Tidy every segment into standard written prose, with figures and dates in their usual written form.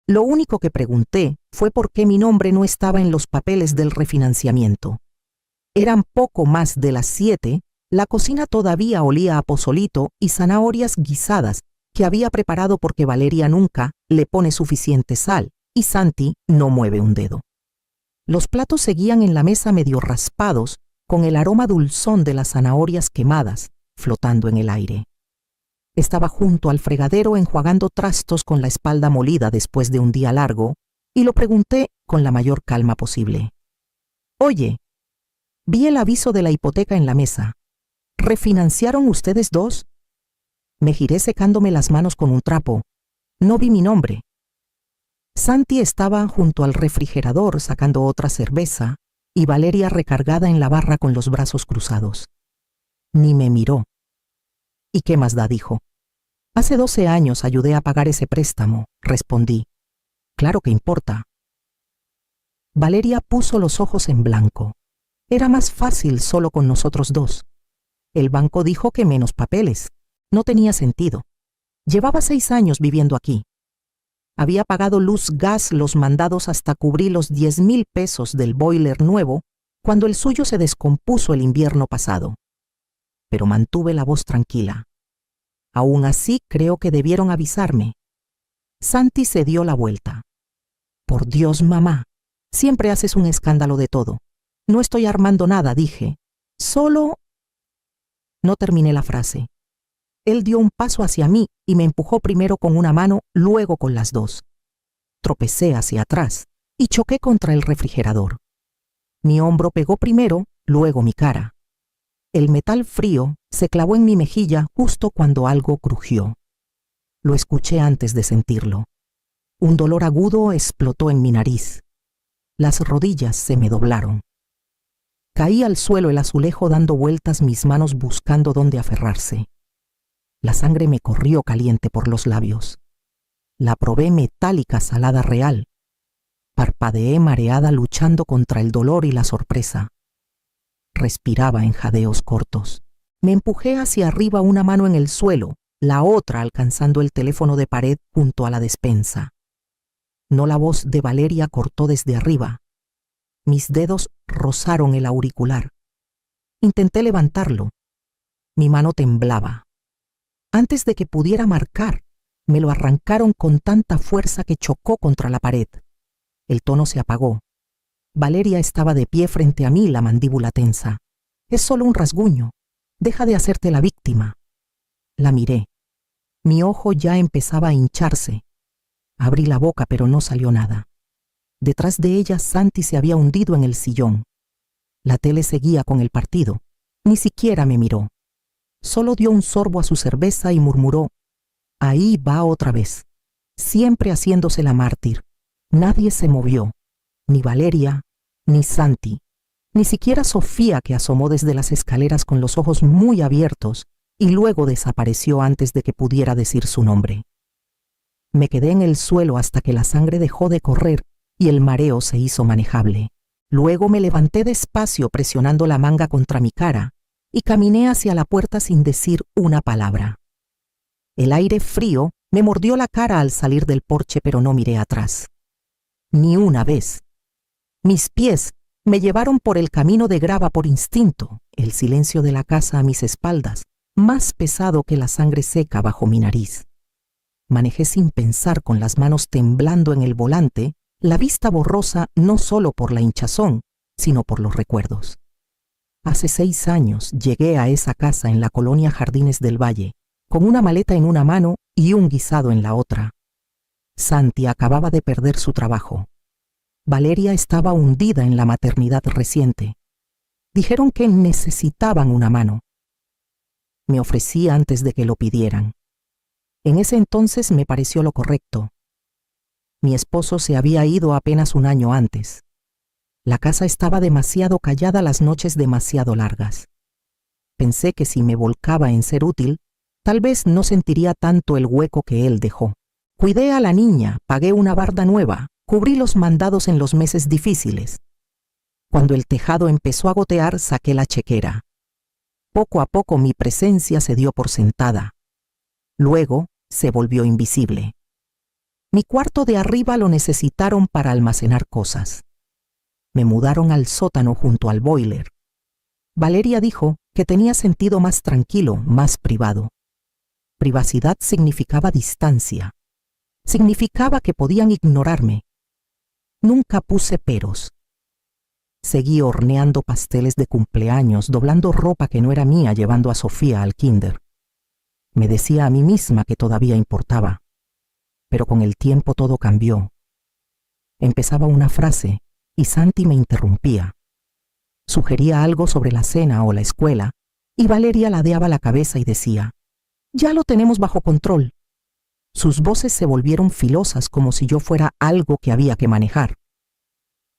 Lo único que pregunté fue por qué mi nombre no estaba en los papeles del refinanciamiento. Eran poco más de las 7, la cocina todavía olía a pozolito y zanahorias guisadas que había preparado porque Valeria nunca le pone suficiente sal y Santi no mueve un dedo. Los platos seguían en la mesa medio raspados, con el aroma dulzón de las zanahorias quemadas flotando en el aire. Estaba junto al fregadero enjuagando trastos con la espalda molida después de un día largo, y lo pregunté con la mayor calma posible. «Oye, vi el aviso de la hipoteca en la mesa. ¿Refinanciaron ustedes dos?» Me giré secándome las manos con un trapo. No vi mi nombre. Santi estaba junto al refrigerador sacando otra cerveza y Valeria recargada en la barra con los brazos cruzados. Ni me miró. «¿Y qué más da?», dijo. «Hace 12 años ayudé a pagar ese préstamo», respondí. «Claro que importa». Valeria puso los ojos en blanco. Era más fácil solo con nosotros dos. El banco dijo que menos papeles. No tenía sentido. Llevaba 6 años viviendo aquí. Había pagado luz, gas, los mandados hasta cubrir los 10,000 pesos del boiler nuevo cuando el suyo se descompuso el invierno pasado. Pero mantuve la voz tranquila. Aún así, creo que debieron avisarme. Santi se dio la vuelta. «Por Dios, mamá, siempre haces un escándalo de todo. No estoy armando nada», dije. «Solo...» No terminé la frase. Él dio un paso hacia mí y me empujó primero con una mano, luego con las dos. Tropecé hacia atrás y choqué contra el refrigerador. Mi hombro pegó primero, luego mi cara. El metal frío se clavó en mi mejilla justo cuando algo crujió. Lo escuché antes de sentirlo. Un dolor agudo explotó en mi nariz. Las rodillas se me doblaron. Caí al suelo el azulejo dando vueltas mis manos buscando dónde aferrarse. La sangre me corrió caliente por los labios. La probé metálica, salada, real. Parpadeé mareada luchando contra el dolor y la sorpresa. Respiraba en jadeos cortos. Me empujé hacia arriba, una mano en el suelo, la otra alcanzando el teléfono de pared junto a la despensa. No, la voz de Valeria cortó desde arriba. Mis dedos rozaron el auricular. Intenté levantarlo. Mi mano temblaba. Antes de que pudiera marcar, me lo arrancaron con tanta fuerza que chocó contra la pared. El tono se apagó. Valeria estaba de pie frente a mí, la mandíbula tensa. «Es solo un rasguño. Deja de hacerte la víctima». La miré. Mi ojo ya empezaba a hincharse. Abrí la boca, pero no salió nada. Detrás de ella, Santi se había hundido en el sillón. La tele seguía con el partido. Ni siquiera me miró. Solo dio un sorbo a su cerveza y murmuró: «Ahí va otra vez, siempre haciéndose la mártir». Nadie se movió, ni Valeria, ni Santi, ni siquiera Sofía, que asomó desde las escaleras con los ojos muy abiertos y luego desapareció antes de que pudiera decir su nombre. Me quedé en el suelo hasta que la sangre dejó de correr y el mareo se hizo manejable. Luego me levanté despacio presionando la manga contra mi cara y caminé hacia la puerta sin decir una palabra. El aire frío me mordió la cara al salir del porche, pero no miré atrás. Ni una vez. Mis pies me llevaron por el camino de grava por instinto, el silencio de la casa a mis espaldas, más pesado que la sangre seca bajo mi nariz. Manejé sin pensar, con las manos temblando en el volante, la vista borrosa no solo por la hinchazón, sino por los recuerdos. Hace 6 años llegué a esa casa en la colonia Jardines del Valle, con una maleta en una mano y un guisado en la otra. Santi acababa de perder su trabajo. Valeria estaba hundida en la maternidad reciente. Dijeron que necesitaban una mano. Me ofrecí antes de que lo pidieran. En ese entonces me pareció lo correcto. Mi esposo se había ido apenas un año antes. La casa estaba demasiado callada, las noches demasiado largas. Pensé que si me volcaba en ser útil, tal vez no sentiría tanto el hueco que él dejó. Cuidé a la niña, pagué una barda nueva, cubrí los mandados en los meses difíciles. Cuando el tejado empezó a gotear, saqué la chequera. Poco a poco mi presencia se dio por sentada. Luego se volvió invisible. Mi cuarto de arriba lo necesitaron para almacenar cosas. Me mudaron al sótano junto al boiler. Valeria dijo que tenía sentido más tranquilo, más privado. Privacidad significaba distancia. Significaba que podían ignorarme. Nunca puse peros. Seguí horneando pasteles de cumpleaños, doblando ropa que no era mía, llevando a Sofía al kinder. Me decía a mí misma que todavía importaba. Pero con el tiempo todo cambió. Empezaba una frase y Santi me interrumpía. Sugería algo sobre la cena o la escuela y Valeria ladeaba la cabeza y decía: «Ya lo tenemos bajo control». Sus voces se volvieron filosas como si yo fuera algo que había que manejar.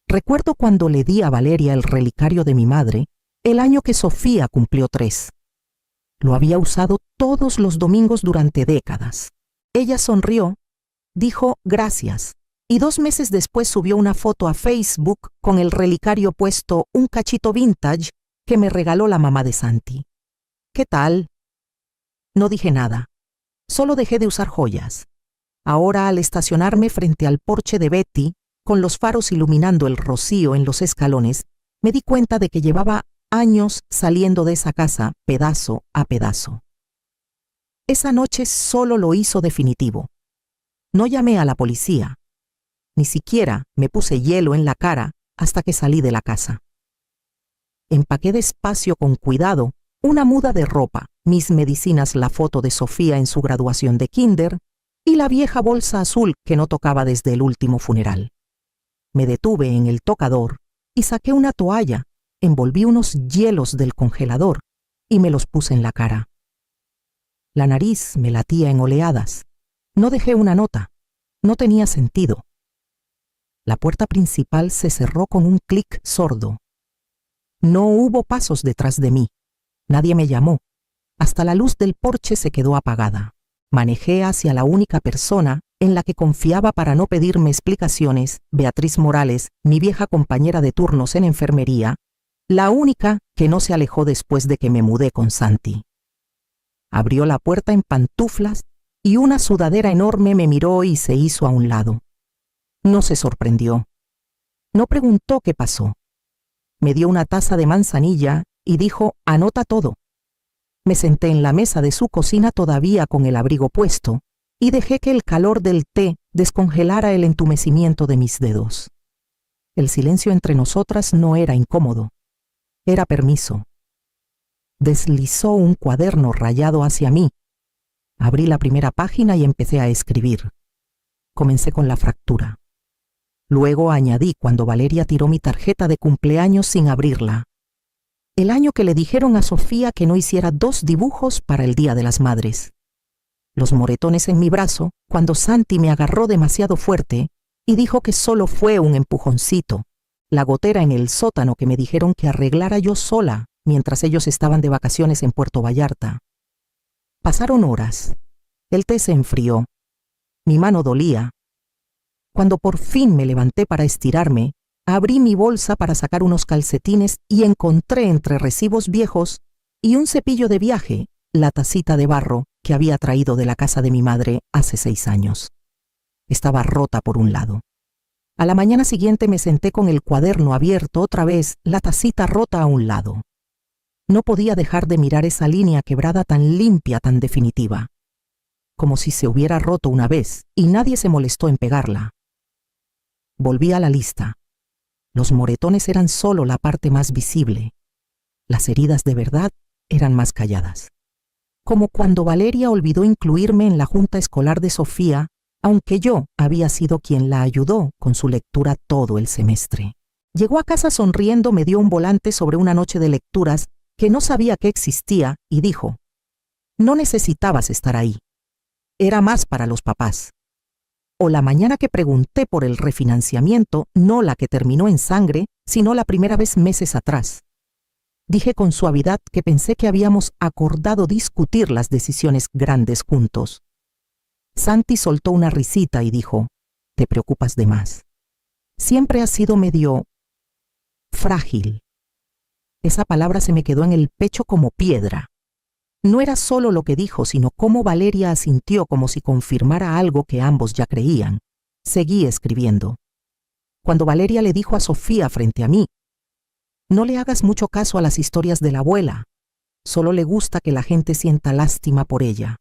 Recuerdo cuando le di a Valeria el relicario de mi madre, el año que Sofía cumplió 3. Lo había usado todos los domingos durante décadas. Ella sonrió, dijo gracias, y 2 meses después subió una foto a Facebook con el relicario puesto un cachito vintage que me regaló la mamá de Santi. ¿Qué tal? No dije nada. Solo dejé de usar joyas. Ahora, al estacionarme frente al porche de Betty, con los faros iluminando el rocío en los escalones, me di cuenta de que llevaba años saliendo de esa casa pedazo a pedazo. Esa noche solo lo hizo definitivo. No llamé a la policía. Ni siquiera me puse hielo en la cara hasta que salí de la casa. Empaqué despacio con cuidado una muda de ropa, mis medicinas, la foto de Sofía en su graduación de kinder y la vieja bolsa azul que no tocaba desde el último funeral. Me detuve en el tocador y saqué una toalla, envolví unos hielos del congelador y me los puse en la cara. La nariz me latía en oleadas. No dejé una nota. No tenía sentido. La puerta principal se cerró con un clic sordo. No hubo pasos detrás de mí. Nadie me llamó. Hasta la luz del porche se quedó apagada. Manejé hacia la única persona en la que confiaba para no pedirme explicaciones, Beatriz Morales, mi vieja compañera de turnos en enfermería, la única que no se alejó después de que me mudé con Santi. Abrió la puerta en pantuflas y una sudadera enorme me miró y se hizo a un lado. No se sorprendió. No preguntó qué pasó. Me dio una taza de manzanilla y dijo: «Anota todo». Me senté en la mesa de su cocina todavía con el abrigo puesto y dejé que el calor del té descongelara el entumecimiento de mis dedos. El silencio entre nosotras no era incómodo, era permiso. Deslizó un cuaderno rayado hacia mí. Abrí la primera página y empecé a escribir. Comencé con la fractura. Luego añadí cuando Valeria tiró mi tarjeta de cumpleaños sin abrirla. El año que le dijeron a Sofía que no hiciera 2 dibujos para el Día de las Madres. Los moretones en mi brazo cuando Santi me agarró demasiado fuerte y dijo que solo fue un empujoncito. La gotera en el sótano que me dijeron que arreglara yo sola mientras ellos estaban de vacaciones en Puerto Vallarta. Pasaron horas. El té se enfrió. Mi mano dolía. Cuando por fin me levanté para estirarme, abrí mi bolsa para sacar unos calcetines y encontré entre recibos viejos y un cepillo de viaje la tacita de barro que había traído de la casa de mi madre hace 6 años. Estaba rota por un lado. A la mañana siguiente me senté con el cuaderno abierto otra vez, la tacita rota a un lado. No podía dejar de mirar esa línea quebrada tan limpia, tan definitiva. Como si se hubiera roto una vez y nadie se molestó en pegarla. Volví a la lista. Los moretones eran solo la parte más visible. Las heridas de verdad eran más calladas. Como cuando Valeria olvidó incluirme en la junta escolar de Sofía, aunque yo había sido quien la ayudó con su lectura todo el semestre. Llegó a casa sonriendo, me dio un volante sobre una noche de lecturas que no sabía que existía y dijo: «No necesitabas estar ahí. Era más para los papás». O la mañana que pregunté por el refinanciamiento, no la que terminó en sangre, sino la primera vez meses atrás. Dije con suavidad que pensé que habíamos acordado discutir las decisiones grandes juntos. Santi soltó una risita y dijo: «Te preocupas de más. Siempre has sido medio frágil». Esa palabra se me quedó en el pecho como piedra. No era solo lo que dijo, sino cómo Valeria asintió como si confirmara algo que ambos ya creían. Seguí escribiendo. Cuando Valeria le dijo a Sofía frente a mí: «No le hagas mucho caso a las historias de la abuela. Solo le gusta que la gente sienta lástima por ella».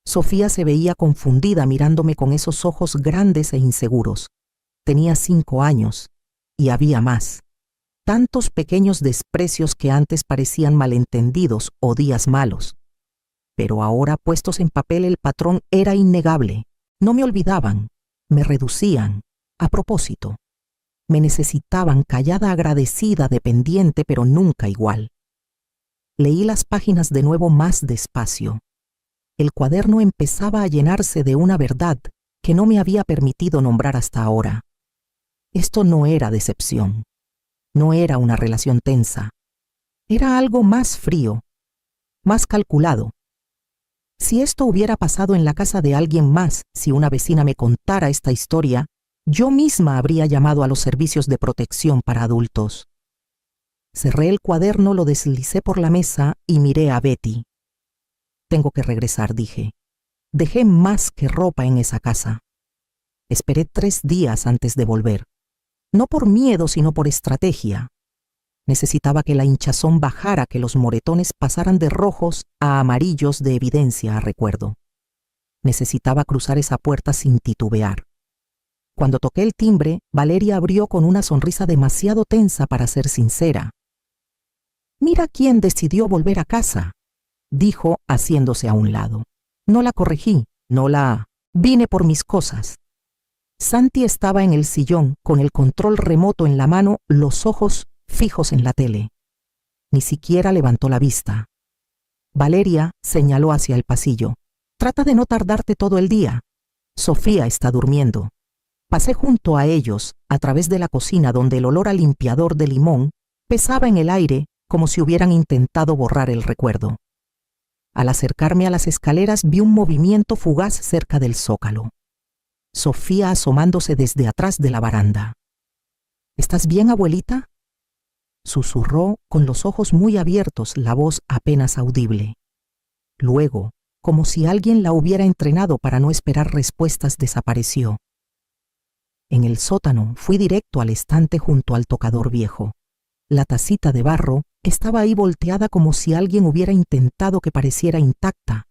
Sofía se veía confundida mirándome con esos ojos grandes e inseguros. Tenía 5 años, y había más. Tantos pequeños desprecios que antes parecían malentendidos o días malos. Pero ahora, puestos en papel, el patrón era innegable. No me olvidaban, me reducían, a propósito. Me necesitaban callada, agradecida, dependiente, pero nunca igual. Leí las páginas de nuevo más despacio. El cuaderno empezaba a llenarse de una verdad que no me había permitido nombrar hasta ahora. Esto no era decepción. No era una relación tensa. Era algo más frío, más calculado. Si esto hubiera pasado en la casa de alguien más, si una vecina me contara esta historia, yo misma habría llamado a los servicios de protección para adultos. Cerré el cuaderno, lo deslicé por la mesa y miré a Betty. «Tengo que regresar», dije. Dejé más que ropa en esa casa. Esperé 3 días antes de volver. No por miedo, sino por estrategia. Necesitaba que la hinchazón bajara, que los moretones pasaran de rojos a amarillos de evidencia a recuerdo. Necesitaba cruzar esa puerta sin titubear. Cuando toqué el timbre, Valeria abrió con una sonrisa demasiado tensa para ser sincera. «Mira quién decidió volver a casa», dijo haciéndose a un lado. No la corregí, vine por mis cosas. Santi estaba en el sillón, con el control remoto en la mano, los ojos fijos en la tele. Ni siquiera levantó la vista. Valeria señaló hacia el pasillo. «Trata de no tardarte todo el día. Sofía está durmiendo». Pasé junto a ellos, a través de la cocina, donde el olor a limpiador de limón pesaba en el aire como si hubieran intentado borrar el recuerdo. Al acercarme a las escaleras vi un movimiento fugaz cerca del zócalo. Sofía asomándose desde atrás de la baranda. «¿Estás bien, abuelita?», susurró con los ojos muy abiertos, la voz apenas audible. Luego, como si alguien la hubiera entrenado para no esperar respuestas, desapareció. En el sótano fui directo al estante junto al tocador viejo. La tacita de barro estaba ahí volteada como si alguien hubiera intentado que pareciera intacta.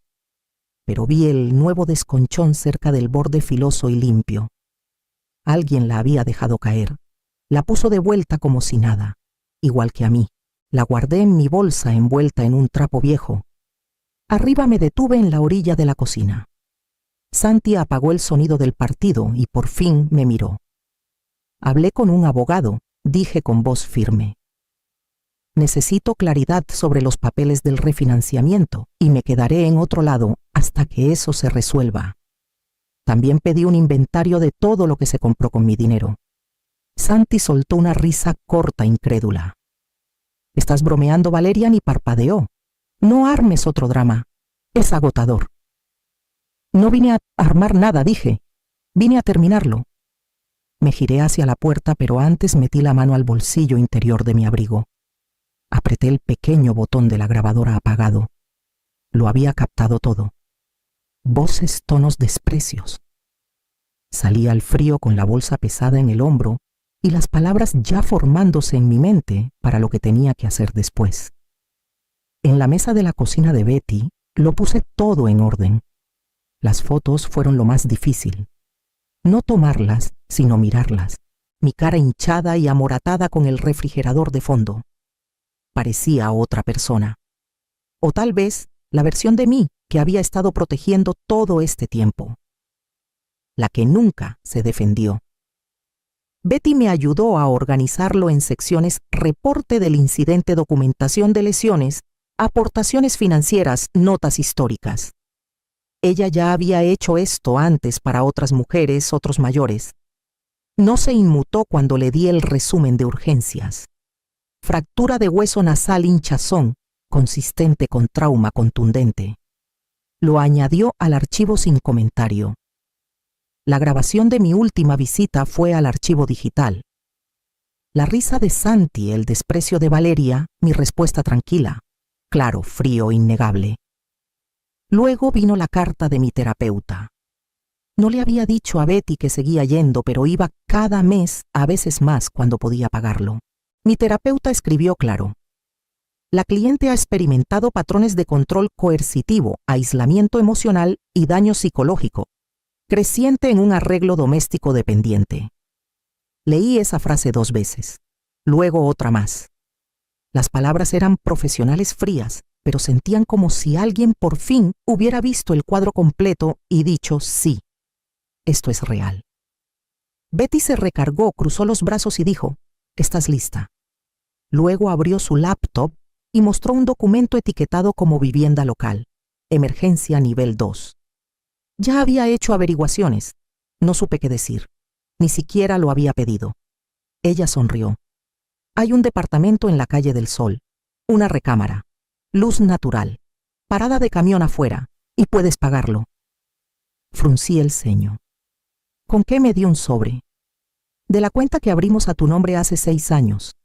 Pero vi el nuevo desconchón cerca del borde filoso y limpio. Alguien la había dejado caer. La puso de vuelta como si nada, igual que a mí. La guardé en mi bolsa envuelta en un trapo viejo. Arriba me detuve en la orilla de la cocina. Santi apagó el sonido del partido y por fin me miró. «Hablé con un abogado», dije con voz firme. «Necesito claridad sobre los papeles del refinanciamiento y me quedaré en otro lado hasta que eso se resuelva. También pedí un inventario de todo lo que se compró con mi dinero». Santi soltó una risa corta, incrédula. «¿Estás bromeando, Valeria?», ni parpadeó. «No armes otro drama. Es agotador». «No vine a armar nada», dije. «Vine a terminarlo». Me giré hacia la puerta, pero antes metí la mano al bolsillo interior de mi abrigo. Apreté el pequeño botón de la grabadora apagado. Lo había captado todo. Voces, tonos, desprecios. Salí al frío con la bolsa pesada en el hombro y las palabras ya formándose en mi mente para lo que tenía que hacer después. En la mesa de la cocina de Betty lo puse todo en orden. Las fotos fueron lo más difícil. No tomarlas, sino mirarlas. Mi cara hinchada y amoratada con el refrigerador de fondo. Parecía otra persona. O tal vez la versión de mí que había estado protegiendo todo este tiempo. La que nunca se defendió. Betty me ayudó a organizarlo en secciones: reporte del incidente, documentación de lesiones, aportaciones financieras, notas históricas. Ella ya había hecho esto antes para otras mujeres, otros mayores. No se inmutó cuando le di el resumen de urgencias. Fractura de hueso nasal, hinchazón, consistente con trauma contundente. Lo añadió al archivo sin comentario. La grabación de mi última visita fue al archivo digital. La risa de Santi, el desprecio de Valeria, mi respuesta tranquila. Claro, frío, innegable. Luego vino la carta de mi terapeuta. No le había dicho a Betty que seguía yendo, pero iba cada mes, a veces más cuando podía pagarlo. Mi terapeuta escribió claro: la cliente ha experimentado patrones de control coercitivo, aislamiento emocional y daño psicológico, creciente en un arreglo doméstico dependiente. Leí esa frase 2 veces, luego otra más. Las palabras eran profesionales frías, pero sentían como si alguien por fin hubiera visto el cuadro completo y dicho sí. Esto es real. Betty se recargó, cruzó los brazos y dijo: «¿Estás lista?». Luego abrió su laptop y mostró un documento etiquetado como vivienda local, emergencia nivel 2. Ya había hecho averiguaciones. No supe qué decir. Ni siquiera lo había pedido. Ella sonrió. Hay un departamento en la calle del Sol, una recámara, luz natural, parada de camión afuera, y puedes pagarlo. Fruncí el ceño. ¿Con qué me dio un sobre? De la cuenta que abrimos a tu nombre hace 6 años.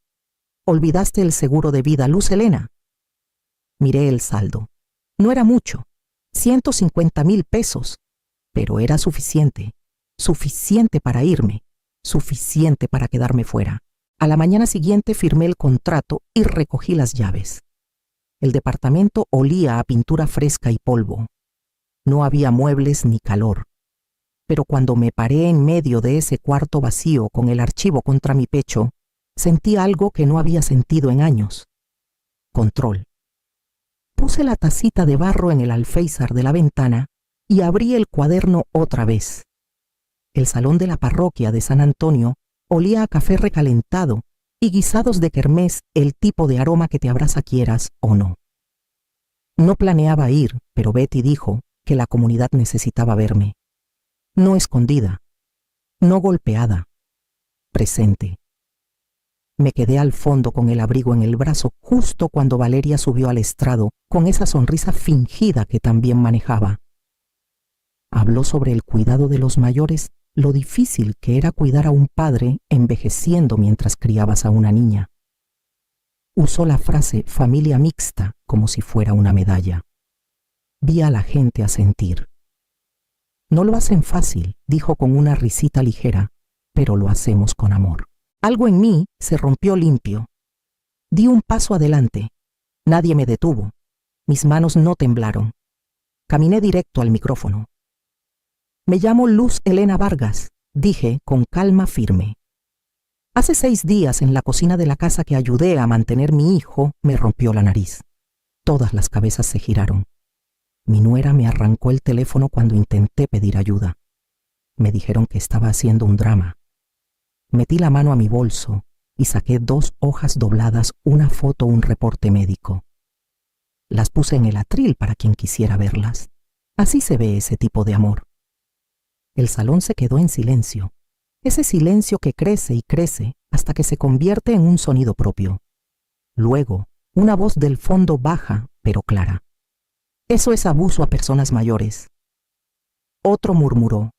¿Olvidaste el seguro de vida, Luz Helena? Miré el saldo. No era mucho, 150,000 pesos, pero era suficiente. Suficiente para irme, suficiente para quedarme fuera. A la mañana siguiente firmé el contrato y recogí las llaves. El departamento olía a pintura fresca y polvo. No había muebles ni calor. Pero cuando me paré en medio de ese cuarto vacío con el archivo contra mi pecho, sentí algo que no había sentido en años. Control. Puse la tacita de barro en el alféizar de la ventana y abrí el cuaderno otra vez. El salón de la parroquia de San Antonio olía a café recalentado y guisados de kermés, el tipo de aroma que te abraza quieras o no. No planeaba ir, pero Betty dijo que la comunidad necesitaba verme. No escondida, no golpeada, presente. Me quedé al fondo con el abrigo en el brazo justo cuando Valeria subió al estrado con esa sonrisa fingida que también manejaba. Habló sobre el cuidado de los mayores, lo difícil que era cuidar a un padre envejeciendo mientras criabas a una niña. Usó la frase familia mixta como si fuera una medalla. Vi a la gente asentir. No lo hacen fácil, dijo con una risita ligera, pero lo hacemos con amor. Algo en mí se rompió limpio. Di un paso adelante. Nadie me detuvo. Mis manos no temblaron. Caminé directo al micrófono. Me llamo Luz Helena Vargas, dije con calma firme. Hace 6 días en la cocina de la casa que ayudé a mantener mi hijo me rompió la nariz. Todas las cabezas se giraron. Mi nuera me arrancó el teléfono cuando intenté pedir ayuda. Me dijeron que estaba haciendo un drama. Metí la mano a mi bolso y saqué 2 hojas dobladas, una foto, un reporte médico. Las puse en el atril para quien quisiera verlas. Así se ve ese tipo de amor. El salón se quedó en silencio. Ese silencio que crece y crece hasta que se convierte en un sonido propio. Luego, una voz del fondo baja, pero clara. Eso es abuso a personas mayores. Otro murmuró.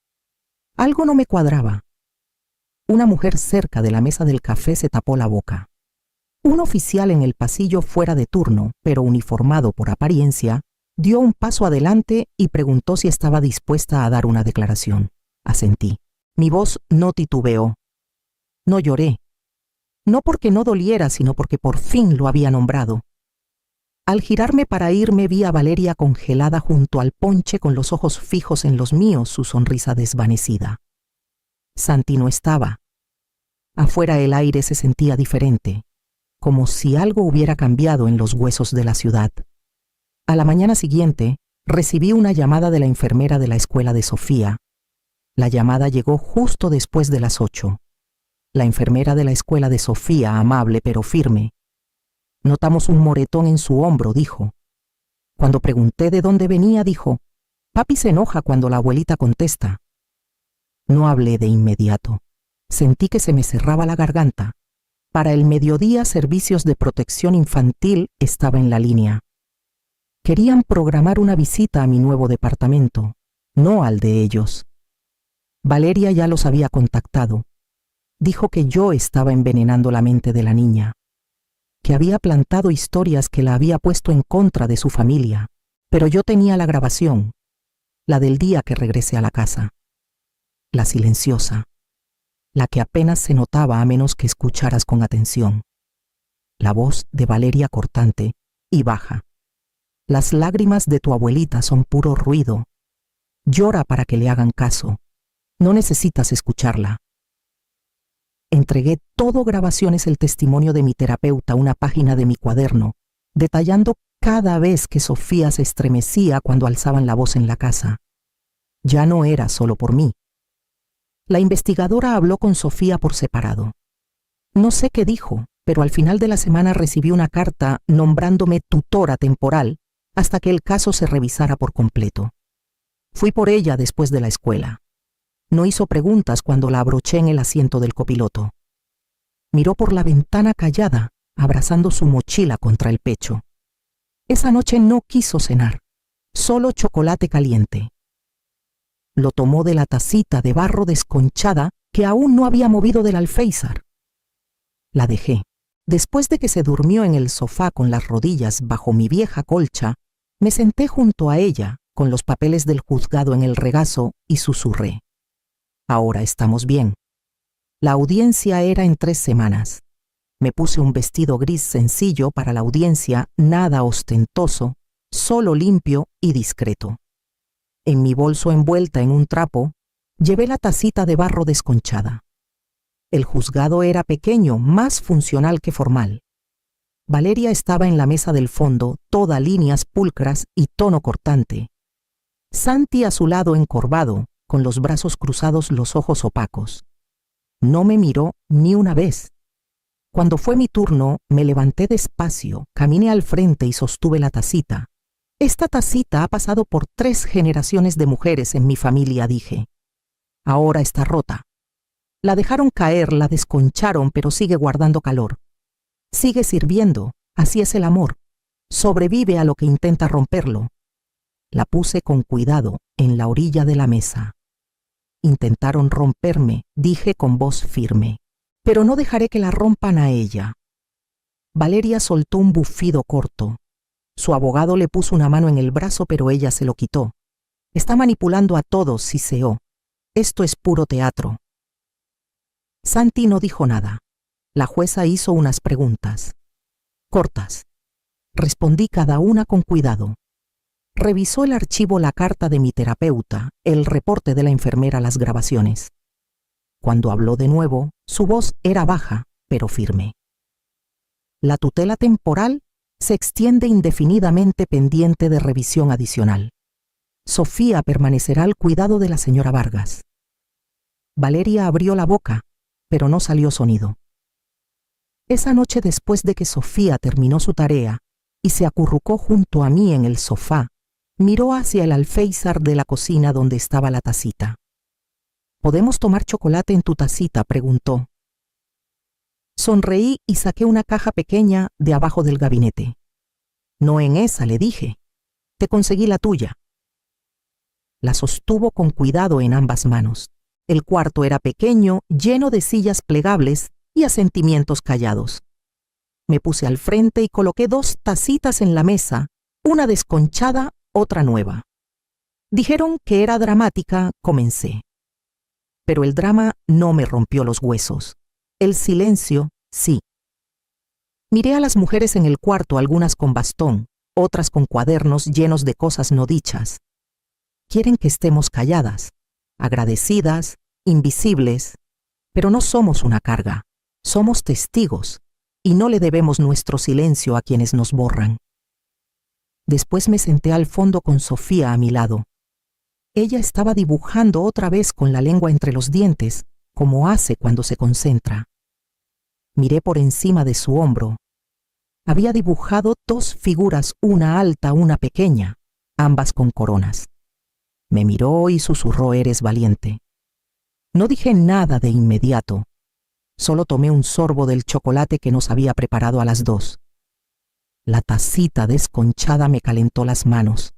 Algo no me cuadraba. Una mujer cerca de la mesa del café se tapó la boca. Un oficial en el pasillo fuera de turno, pero uniformado por apariencia, dio un paso adelante y preguntó si estaba dispuesta a dar una declaración. Asentí. Mi voz no titubeó. No lloré. No porque no doliera, sino porque por fin lo había nombrado. Al girarme para irme vi a Valeria congelada junto al ponche con los ojos fijos en los míos, su sonrisa desvanecida. Santi no estaba. Afuera el aire se sentía diferente, como si algo hubiera cambiado en los huesos de la ciudad. A la mañana siguiente, recibí una llamada de la enfermera de la escuela de Sofía. La llamada llegó justo después de las 8. La enfermera de la escuela de Sofía, amable pero firme. Notamos un moretón en su hombro, dijo. Cuando pregunté de dónde venía, dijo, papi se enoja cuando la abuelita contesta. No hablé de inmediato. Sentí que se me cerraba la garganta. Para el mediodía, Servicios de Protección Infantil estaba en la línea. Querían programar una visita a mi nuevo departamento, no al de ellos. Valeria ya los había contactado. Dijo que yo estaba envenenando la mente de la niña. que había plantado historias que la había puesto en contra de su familia, pero yo tenía la grabación, la del día que regresé a la casa. La silenciosa, la que apenas se notaba a menos que escucharas con atención. La voz de Valeria cortante y baja. Las lágrimas de tu abuelita son puro ruido. Llora para que le hagan caso. No necesitas escucharla. Entregué todo grabaciones el testimonio de mi terapeuta, una página de mi cuaderno, detallando cada vez que Sofía se estremecía cuando alzaban la voz en la casa. Ya no era solo por mí. La investigadora habló con Sofía por separado. No sé qué dijo, pero al final de la semana recibí una carta nombrándome tutora temporal hasta que el caso se revisara por completo. Fui por ella después de la escuela. No hizo preguntas cuando la abroché en el asiento del copiloto. Miró por la ventana callada, abrazando su mochila contra el pecho. Esa noche no quiso cenar, solo chocolate caliente. Lo tomó de la tacita de barro desconchada que aún no había movido del alféizar. La dejé. Después de que se durmió en el sofá con las rodillas bajo mi vieja colcha, me senté junto a ella, con los papeles del juzgado en el regazo, y susurré. Ahora estamos bien. La audiencia era en 3 semanas. Me puse un vestido gris sencillo para la audiencia, nada ostentoso, solo limpio y discreto. En mi bolso envuelta en un trapo, llevé la tacita de barro desconchada. El juzgado era pequeño, más funcional que formal. Valeria estaba en la mesa del fondo, toda líneas pulcras y tono cortante. Santi a su lado encorvado, con los brazos cruzados, los ojos opacos. No me miró ni una vez. Cuando fue mi turno, me levanté despacio, caminé al frente y sostuve la tacita. Esta tacita ha pasado por 3 generaciones de mujeres en mi familia, dije. Ahora está rota. La dejaron caer, la desconcharon, pero sigue guardando calor. Sigue sirviendo, así es el amor. Sobrevive a lo que intenta romperlo. La puse con cuidado en la orilla de la mesa. Intentaron romperme, dije con voz firme, pero no dejaré que la rompan a ella. Valeria soltó un bufido corto. Su abogado le puso una mano en el brazo, pero ella se lo quitó. Está manipulando a todos, siseó. Esto es puro teatro. Santi no dijo nada. La jueza hizo unas preguntas. Cortas. Respondí cada una con cuidado. Revisó el archivo, la carta de mi terapeuta, el reporte de la enfermera, las grabaciones. Cuando habló de nuevo, su voz era baja, pero firme. La tutela temporal se extiende indefinidamente pendiente de revisión adicional. Sofía permanecerá al cuidado de la señora Vargas. Valeria abrió la boca, pero no salió sonido. Esa noche, después de que Sofía terminó su tarea y se acurrucó junto a mí en el sofá, miró hacia el alféizar de la cocina donde estaba la tacita. ¿Podemos tomar chocolate en tu tacita?, preguntó. Sonreí y saqué una caja pequeña de abajo del gabinete. No en esa, le dije. Te conseguí la tuya. La sostuvo con cuidado en ambas manos. El cuarto era pequeño, lleno de sillas plegables y asentimientos callados. Me puse al frente y coloqué 2 tacitas en la mesa, una desconchada, otra nueva. Dijeron que era dramática, comencé. Pero el drama no me rompió los huesos. El silencio, sí. Miré a las mujeres en el cuarto, algunas con bastón, otras con cuadernos llenos de cosas no dichas. Quieren que estemos calladas, agradecidas, invisibles, pero no somos una carga, somos testigos, y no le debemos nuestro silencio a quienes nos borran. Después me senté al fondo con Sofía a mi lado. Ella estaba dibujando otra vez con la lengua entre los dientes, como hace cuando se concentra. Miré por encima de su hombro. Había dibujado 2 figuras, una alta, una pequeña, ambas con coronas. Me miró y susurró: eres valiente. No dije nada de inmediato. Solo tomé un sorbo del chocolate que nos había preparado a las 2. La tacita desconchada me calentó las manos.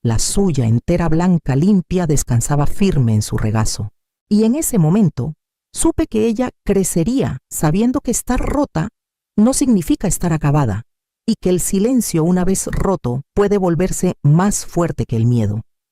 La suya, entera blanca, limpia, descansaba firme en su regazo. Y en ese momento supe que ella crecería, sabiendo que estar rota no significa estar acabada, y que el silencio una vez roto puede volverse más fuerte que el miedo.